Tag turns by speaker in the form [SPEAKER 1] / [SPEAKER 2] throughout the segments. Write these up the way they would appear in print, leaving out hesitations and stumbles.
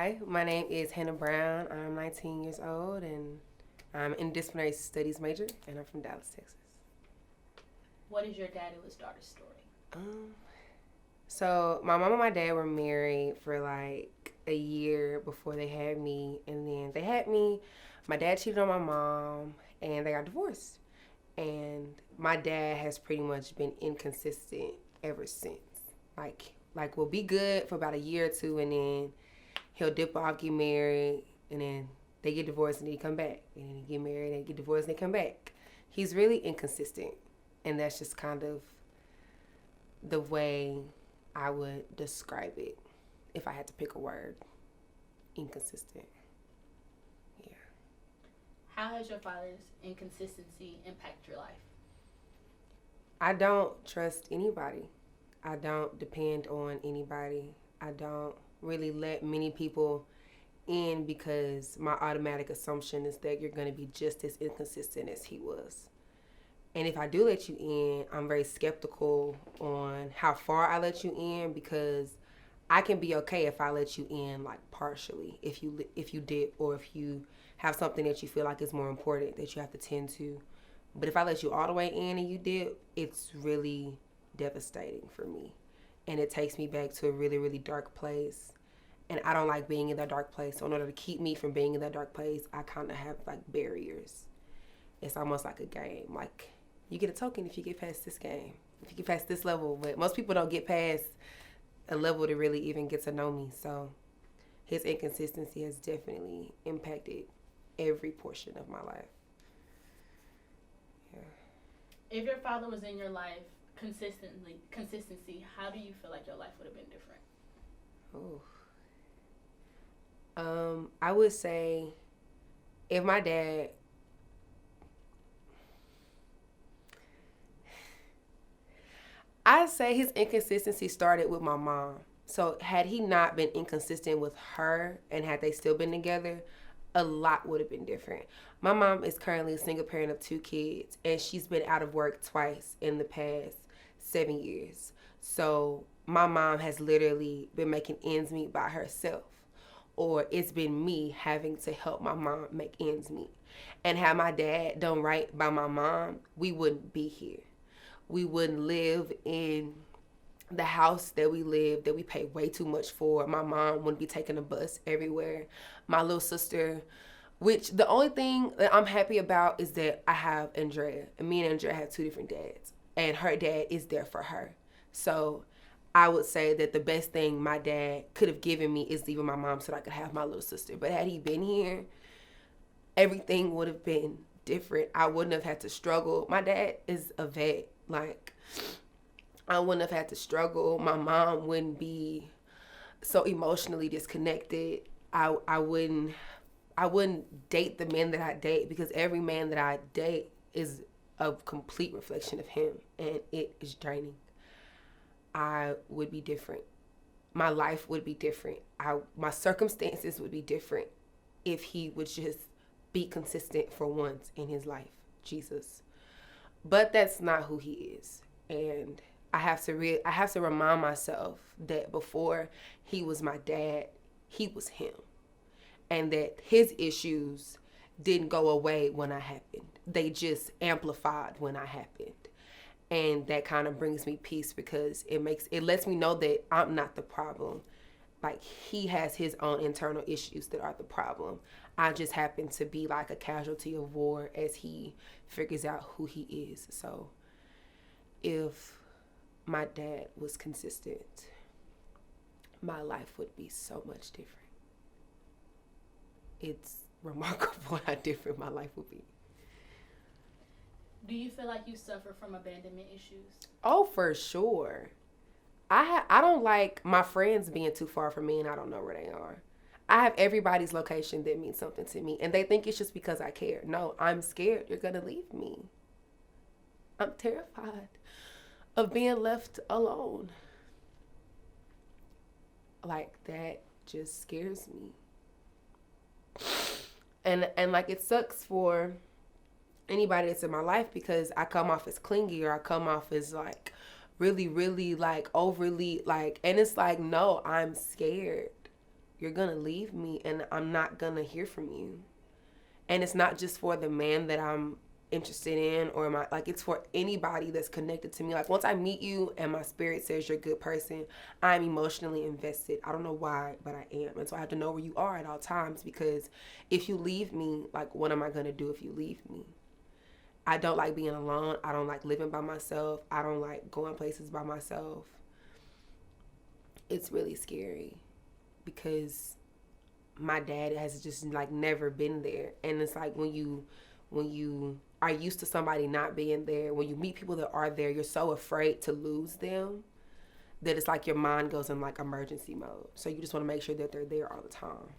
[SPEAKER 1] Hi, my name is Hannah Brown. I'm 19 years old and I'm in disciplinary studies major, and I'm from Dallas, Texas.
[SPEAKER 2] What is your daddy-less daughter story?
[SPEAKER 1] Um, so my mom and my dad were married for like a year before they had me, and then they had me. My dad cheated on my mom, and they got divorced. And my dad has pretty much been inconsistent ever since. Like we'll be good for about a year or two, and then he'll dip off, get married, and then they get divorced, and then he come back, and then he get married, and they get divorced, and they come back. He's really inconsistent, and that's just kind of the way I would describe it if I had to pick a word. Inconsistent. Yeah.
[SPEAKER 2] How has your father's inconsistency impacted your life?
[SPEAKER 1] I don't trust anybody. I don't depend on anybody. I don't really let many people in because my automatic assumption is that you're going to be just as inconsistent as he was. And if I do let you in, I'm very skeptical on how far I let you in because I can be okay if I let you in like partially. If you dip or if you have something that you feel like is more important that you have to tend to. But if I let you all the way in and you dip, it's really devastating for me. And it takes me back to a really, really dark place. And I don't like being in that dark place. So in order to keep me from being in that dark place, I kind of have like barriers. It's almost like a game. Like you get a token if you get past this game, if you get past this level. But most people don't get past a level to really even get to know me. So his inconsistency has definitely impacted every portion of my life. Yeah.
[SPEAKER 2] If your father was in your life consistency, how do you feel like your life would have been different?
[SPEAKER 1] Ooh. I would say if my dad I'd say his inconsistency started with my mom. So had he not been inconsistent with her and had they still been together, a lot would have been different. My mom is currently a single parent of two kids, and she's been out of work twice in the past 7 years. So my mom has literally been making ends meet by herself, or it's been me having to help my mom make ends meet. And had my dad done right by my mom, we wouldn't be here. We wouldn't live in the house that we live that we pay way too much for. My mom wouldn't be taking a bus everywhere. My little sister, which the only thing that I'm happy about is that I have Andrea, and me and Andrea have two different dads, and her dad is there for her. So I would say that the best thing my dad could have given me is leaving my mom so that I could have my little sister. But had he been here, everything would have been different. I wouldn't have had to struggle. My dad is a vet. Like, I wouldn't have had to struggle. My mom wouldn't be so emotionally disconnected. I wouldn't date the men that I date because every man that I date is a complete reflection of him, and it is draining. I would be different. My life would be different. My circumstances would be different if he would just be consistent for once in his life. Jesus. But that's not who he is. And I have to remind myself that before he was my dad, he was him. And that his issues didn't go away when I happened. They just amplified when I happened. And that kind of brings me peace because it lets me know that I'm not the problem. Like he has his own internal issues that are the problem. I just happen to be like a casualty of war as he figures out who he is. So if my dad was consistent, my life would be so much different. It's remarkable how different my life would be.
[SPEAKER 2] Do you feel like you suffer from abandonment issues?
[SPEAKER 1] Oh, for sure. I don't like my friends being too far from me and I don't know where they are. I have everybody's location that means something to me, and they think it's just because I care. No, I'm scared you're gonna leave me. I'm terrified of being left alone. Like that just scares me. And like it sucks for anybody that's in my life because I come off as clingy or I come off as like really, really like overly like, and it's like, no, I'm scared. you're gonna leave me and I'm not gonna hear from you. And it's not just for the man that I'm interested in, or my, like, it's for anybody that's connected to me. Like, once I meet you and my spirit says you're a good person, I'm emotionally invested. I don't know why, but I am. And so I have to know where you are at all times, because if you leave me, like, what am I gonna do if you leave me? I don't like being alone. I don't like living by myself. I don't like going places by myself. It's really scary because my dad has just like never been there. And it's like when you are used to somebody not being there, when you meet people that are there, you're so afraid to lose them that it's like your mind goes in like emergency mode. So you just want to make sure that they're there all the time.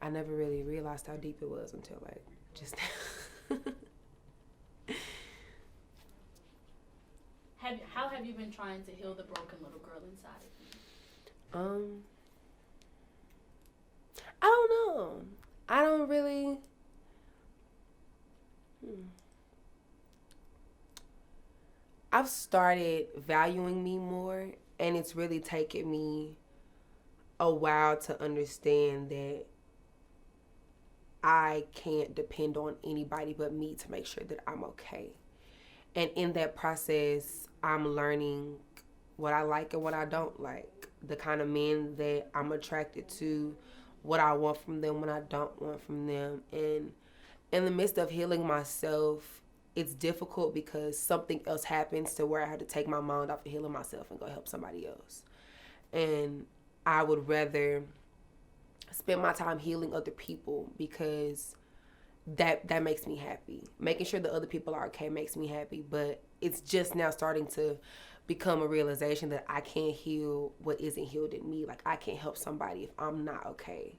[SPEAKER 1] I never really realized how deep it was until like just
[SPEAKER 2] How have you been trying to heal the broken little girl inside of you?
[SPEAKER 1] I don't know. I don't really. I've started valuing me more, and it's really taken me a while to understand that I can't depend on anybody but me to make sure that I'm okay. And in that process, I'm learning what I like and what I don't like, the kind of men that I'm attracted to, what I want from them, what I don't want from them. And in the midst of healing myself, it's difficult because something else happens to where I have to take my mind off of healing myself and go help somebody else. And I would rather spend my time healing other people because that makes me happy. Making sure that other people are okay makes me happy, but it's just now starting to become a realization that I can't heal what isn't healed in me. Like, I can't help somebody if I'm not okay.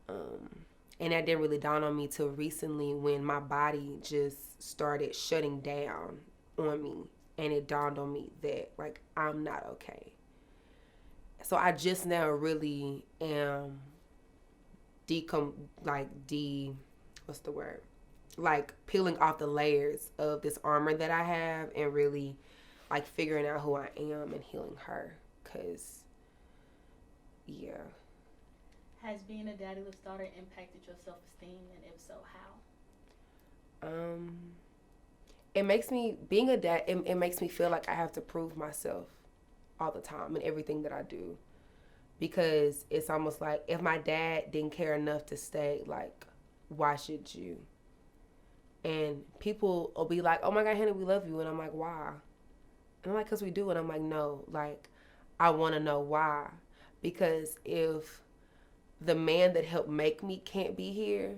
[SPEAKER 1] And that didn't really dawn on me till recently when my body just started shutting down on me, and it dawned on me that like I'm not okay. So I just now really am like peeling off the layers of this armor that I have and really like figuring out who I am and healing her. Cause yeah.
[SPEAKER 2] Has being a daddyless daughter impacted your self-esteem, and if so, how?
[SPEAKER 1] It makes me, being a dad, it makes me feel like I have to prove myself all the time in everything that I do. Because it's almost like if my dad didn't care enough to stay, like, why should you? And people will be like, oh my God, Hannah, we love you. And I'm like, why? And I'm like, because we do. And I'm like, no, like, I want to know why. Because if the man that helped make me can't be here,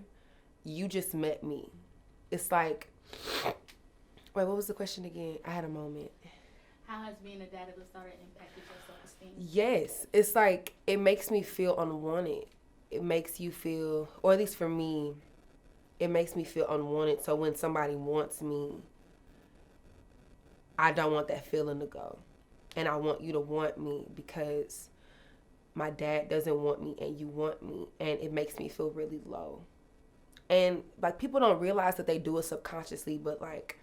[SPEAKER 1] you just met me. It's like, wait, what was the question again? I had a moment.
[SPEAKER 2] How has being a daddyless daughter impacted your self-esteem?
[SPEAKER 1] Yes, it's like it makes me feel unwanted. It makes you feel, or at least for me, it makes me feel unwanted. So when somebody wants me, I don't want that feeling to go. And I want you to want me because my dad doesn't want me and you want me, and it makes me feel really low. And like people don't realize that they do it subconsciously, but like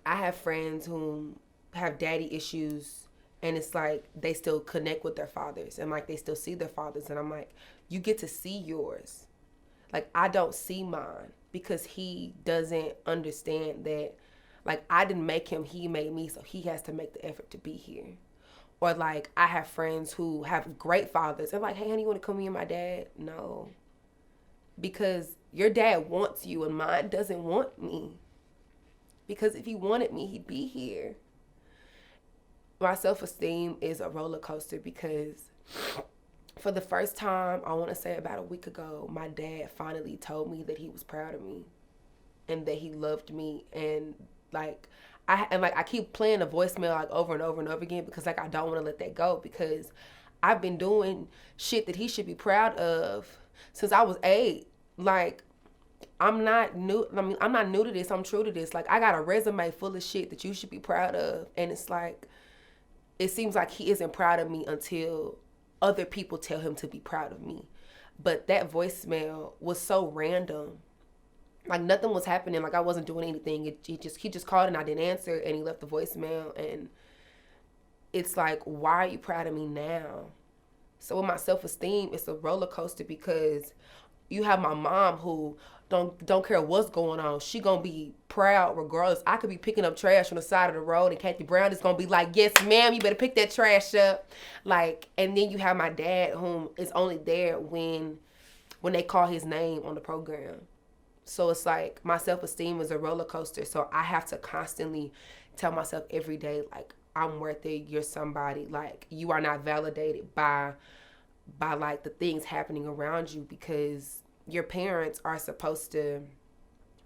[SPEAKER 1] I have friends who have daddy issues, and it's like they still connect with their fathers and like they still see their fathers, and I'm like, you get to see yours. Like I don't see mine because he doesn't understand that like I didn't make him, he made me, so he has to make the effort to be here. Or like I have friends who have great fathers. They're like, hey, honey, you want to come meet my dad? No. Because your dad wants you and mine doesn't want me. Because if he wanted me, he'd be here. My self-esteem is a roller coaster because for the first time, I want to say about a week ago, my dad finally told me that he was proud of me and that he loved me. And like, I keep playing the voicemail like over and over and over again because like I don't want to let that go because I've been doing shit that he should be proud of since I was 8. Like I'm not new to this. I'm true to this. Like I got a resume full of shit that you should be proud of, and it's like it seems like he isn't proud of me until other people tell him to be proud of me. But that voicemail was so random. Like nothing was happening. Like I wasn't doing anything. He just called and I didn't answer, and he left the voicemail, and it's like, why are you proud of me now? So with my self-esteem, it's a roller coaster because you have my mom who don't care what's going on. She gonna be proud regardless. I could be picking up trash on the side of the road and Kathy Brown is gonna be like, yes ma'am, you better pick that trash up. Like, and then you have my dad whom is only there when they call his name on the program. So it's like my self-esteem is a roller coaster. So I have to constantly tell myself every day, like, I'm worth it, you're somebody. Like, you are not validated by like the things happening around you, because your parents are supposed to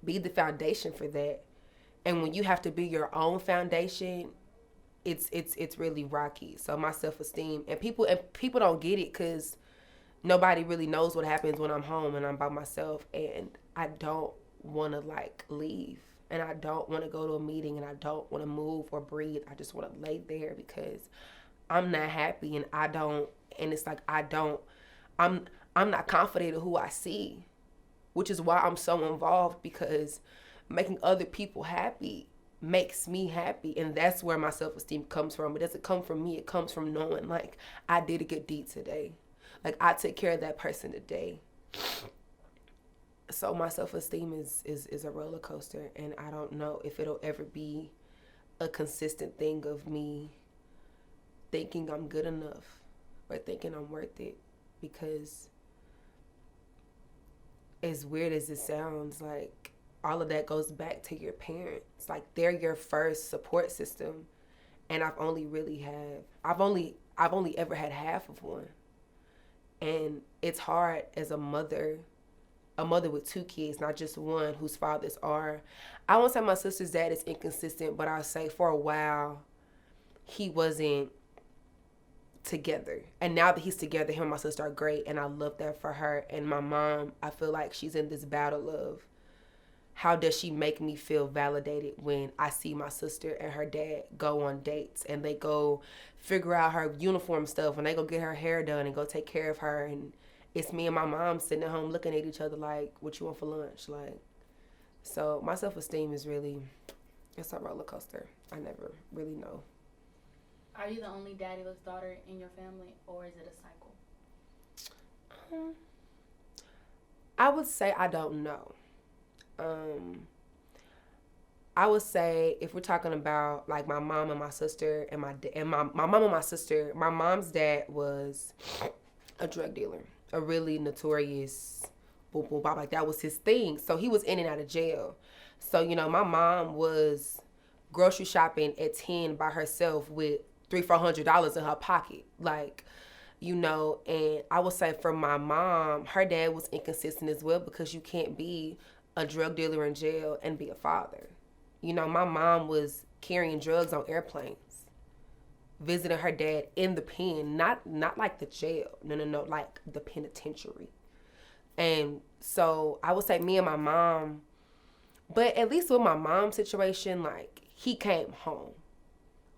[SPEAKER 1] be the foundation for that. And when you have to be your own foundation, it's really rocky. So my self-esteem, and people don't get it because nobody really knows what happens when I'm home and I'm by myself, and I don't want to like leave, and I don't want to go to a meeting, and I don't want to move or breathe. I just want to lay there because I'm not happy, and it's like I'm not confident in who I see, which is why I'm so involved, because making other people happy makes me happy, and that's where my self-esteem comes from. It doesn't come from me. It comes from knowing, like, I did a good deed today. Like, I took care of that person today. So my self-esteem is a roller coaster, and I don't know if it'll ever be a consistent thing of me thinking I'm good enough or thinking I'm worth it, because as weird as it sounds, like, all of that goes back to your parents. Like, they're your first support system, and I've only ever had half of one. And it's hard as a mother with two kids, not just one, whose fathers are, I won't say my sister's dad is inconsistent, but I'll say for a while he wasn't together. And now that he's together, him and my sister are great, and I love that for her. And my mom, I feel like she's in this battle of, how does she make me feel validated when I see my sister and her dad go on dates and they go figure out her uniform stuff, and they go get her hair done and go take care of her, and it's me and my mom sitting at home looking at each other like, what you want for lunch? Like, so my self-esteem is really, it's a roller coaster. I never really know.
[SPEAKER 2] Are you the only daddyless daughter in your family, or is it a cycle?
[SPEAKER 1] I would say I don't know. I would say, if we're talking about like my mom and my sister and my mom and my sister, my mom's dad was a drug dealer, a really notorious boom boom bop. Like, that was his thing. So he was in and out of jail. So, you know, my mom was grocery shopping at 10 by herself with $300-$400 in her pocket. Like, you know, and I would say for my mom, her dad was inconsistent as well, because you can't be a drug dealer in jail and be a father. You know, my mom was carrying drugs on airplanes, visiting her dad in the pen, not like the jail. No, like the penitentiary. And so I would say me and my mom, but at least with my mom's situation, like, he came home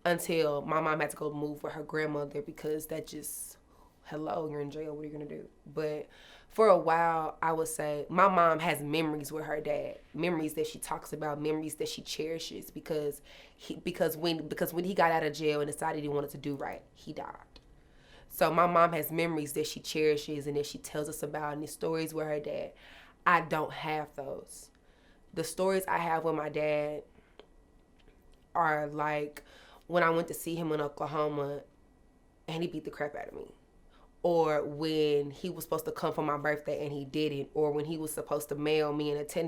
[SPEAKER 1] until my mom had to go move with her grandmother, because that just, hello, you're in jail, what are you going to do? But for a while, I would say my mom has memories with her dad, memories that she talks about, memories that she cherishes, because when he got out of jail and decided he wanted to do right, he died. So my mom has memories that she cherishes and that she tells us about, and the stories with her dad. I don't have those. The stories I have with my dad are like when I went to see him in Oklahoma and he beat the crap out of me. Or when he was supposed to come for my birthday and he didn't. Or when he was supposed to mail me an attendance